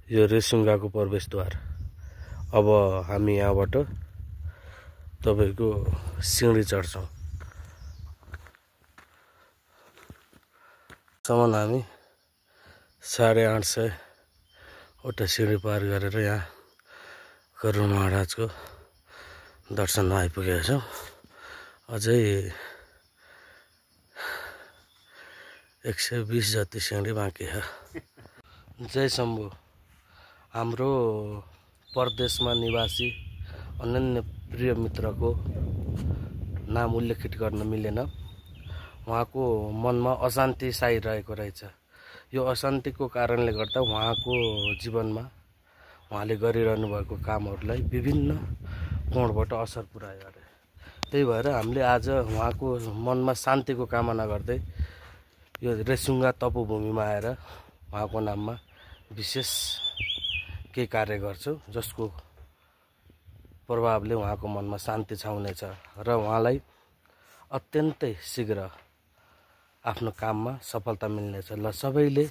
यो रेसुङ्गाको प्रवेशद्वार। अब हामी यहाँबाट तपाईको सिँढी चढ्छौं। सम्म हामी 850 वटा सिँढी पार गरेर यहाँ गरुड महाराजको दर्शनमा आइपुगेका छौं। अझै 120 जति सिँढी बाँकी छ। जय शम्भु। हाम्रो परदेशमा निवासी अनन्य प्रिय मित्रको नाम उल्लेखित गर्न मिलेन। उहाँको मनमा अशान्ति छाइरहेको रहेछ। यो अशान्तिको कारणले गर्दा उहाँको जीवनमा उहाँले गरिरहनु भएको कामहरूलाई विभिन्न कोणबाट असर पुर्यायो अरे। त्यही भएर हामीले आज उहाँको मनमा शान्तिको कामना गर्दै यो रेसुङ्गा तपोभूमिमा आएर उहाँको नाममा विशेष केही कार्य गर्छौं, जसको प्रभावले उहाँको मनमा शान्ति छाउनेछ र उहाँलाई अत्यन्तै शीघ्र आफ्नो काममा सफलता मिल्नेछ। ल सबैले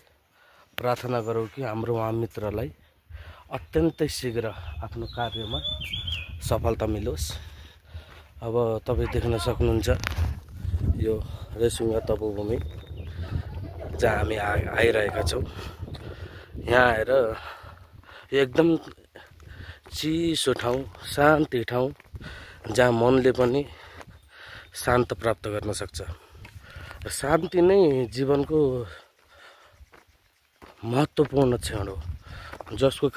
प्रार्थना गरौँ कि हाम्रो उहाँ मित्रलाई अत्यन्तै शीघ्र आफ्नो कार्यमा सफलता मिलोस्। अब तपाई देख्न सक्नुहुन्छ यो रेसुङ्गा तपोभूमि जहाँ हामी आइरहेका छौं। यहाँ आएर एकदम चिसो ठाउँ, शान्ति ठाउँ, जहाँ मनले पनि शान्त प्राप्त गर्न सक्छ। शान्ति नै जीवनको महत्त्वपूर्ण क्षण हो, जसको